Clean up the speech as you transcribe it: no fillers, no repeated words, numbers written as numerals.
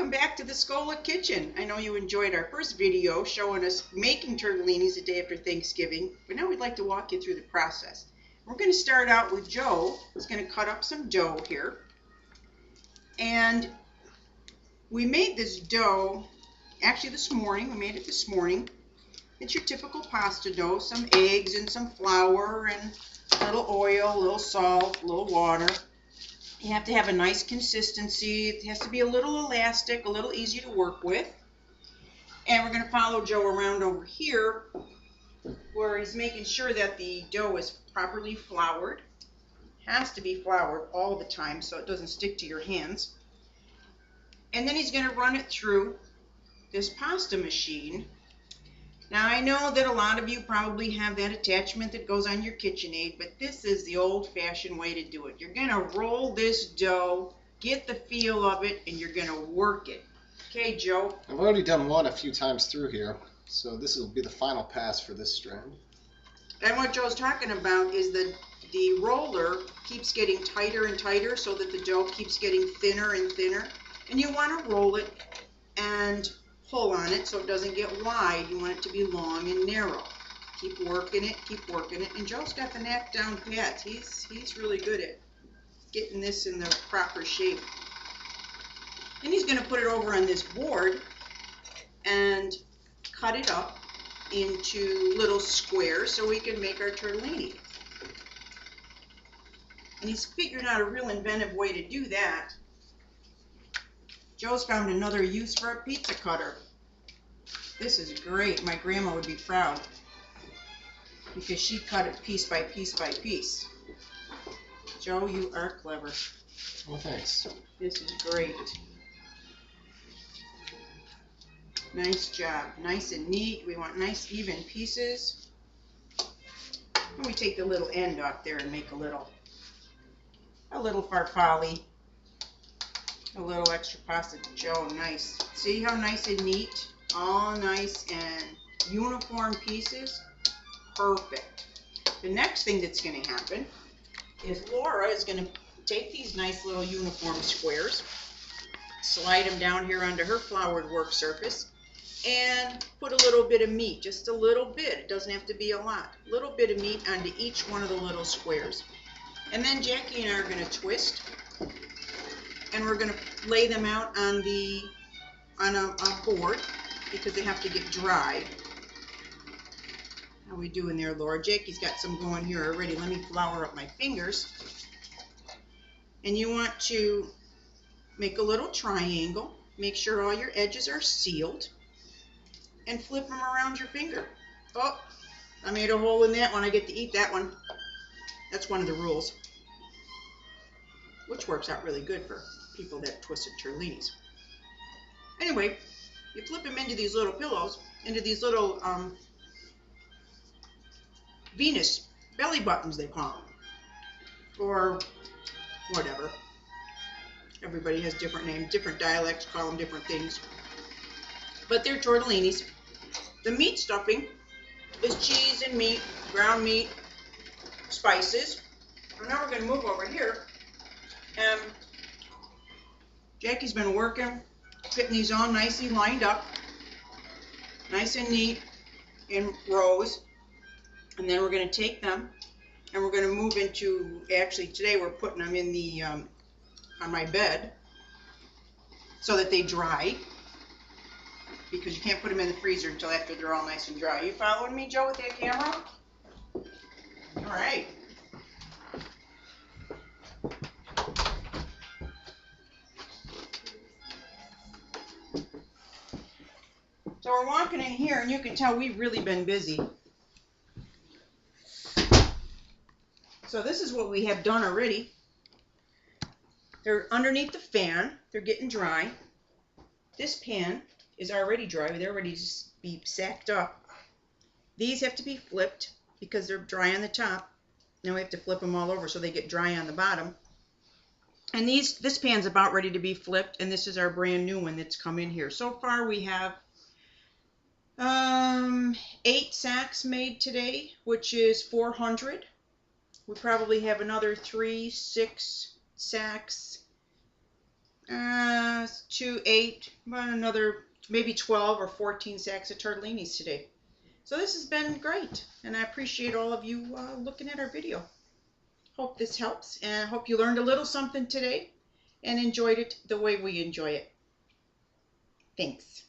Welcome back to the Scola kitchen. I know you enjoyed our first video showing us making tortellinis the day after Thanksgiving, but now we'd like to walk you through the process. We're going to start out with Joe. He's going to cut up some dough here. And we made this dough actually this morning. We made it this morning. It's your typical pasta dough, some eggs and some flour and a little oil, a little salt, a little water. You have to have a nice consistency. It has to be a little elastic, a little easy to work with. And we're going to follow Joe around over here where he's making sure that the dough is properly floured. It has to be floured all the time so it doesn't stick to your hands. And then he's going to run it through this pasta machine. Now I know that a lot of you probably have that attachment that goes on your KitchenAid, but this is the old-fashioned way to do it. You're going to roll this dough, get the feel of it, and you're going to work it. Okay, Joe? I've already done one a few times through here, so this will be the final pass for this strand. And what Joe's talking about is that the roller keeps getting tighter and tighter so that the dough keeps getting thinner and thinner. And you want to roll it and pull on it so it doesn't get wide. You want it to be long and narrow. Keep working it, and Joe's got the knack down pat. He's really good at getting this in the proper shape. Then he's going to put it over on this board and cut it up into little squares so we can make our tortellini. And he's figured out a real inventive way to do that. Joe's found another use for a pizza cutter. This is great. My grandma would be proud because she cut it piece by piece by piece. Joe, you are clever. Well, thanks. This is great. Nice job. Nice and neat. We want nice even pieces. And we take the little end off there and make a little farfalle. A little extra pasta to Joe. Nice. See how nice and neat? All nice and uniform pieces. Perfect. The next thing that's going to happen is Laura is going to take these nice little uniform squares, slide them down here onto her floured work surface, and put a little bit of meat, just a little bit. It doesn't have to be a lot. A little bit of meat onto each one of the little squares. And then Jackie and I are going to twist. And we're going to lay them out on a board because they have to get dry. How we doing there, Laura? Jackie's got some going here already. Let me flour up my fingers. And you want to make a little triangle. Make sure all your edges are sealed. And flip them around your finger. Oh, I made a hole in that one. I get to eat that one. That's one of the rules. Which works out really good for people that twisted tortellinis. Anyway, you flip them into these little pillows, into these little Venus belly buttons, they call them. Or whatever. Everybody has different names, different dialects call them different things. But they're tortellinis. The meat stuffing is cheese and meat, ground meat, spices. And now we're going to move over here. Jackie's been working, getting these all nicely lined up, nice and neat in rows. And then we're going to take them and we're going to move into, actually today we're putting them in the, on my bed so that they dry. Because you can't put them in the freezer until after they're all nice and dry. Are you following me, Joe, with that camera? All right. So we're walking in here, and you can tell we've really been busy. So this is what we have done already. They're underneath the fan. They're getting dry. This pan is already dry. They're ready to be sacked up. These have to be flipped because they're dry on the top. Now we have to flip them all over so they get dry on the bottom. And this pan's about ready to be flipped, and this is our brand new one that's come in here. So far we have 8 sacks made today, which is 400. We probably have another 3, 6 sacks to 8, about another maybe 12 or 14 sacks of tortellinis today. So this has been great, and I appreciate all of you looking at our video. Hope this helps, and I hope you learned a little something today and enjoyed it the way we enjoy it. Thanks.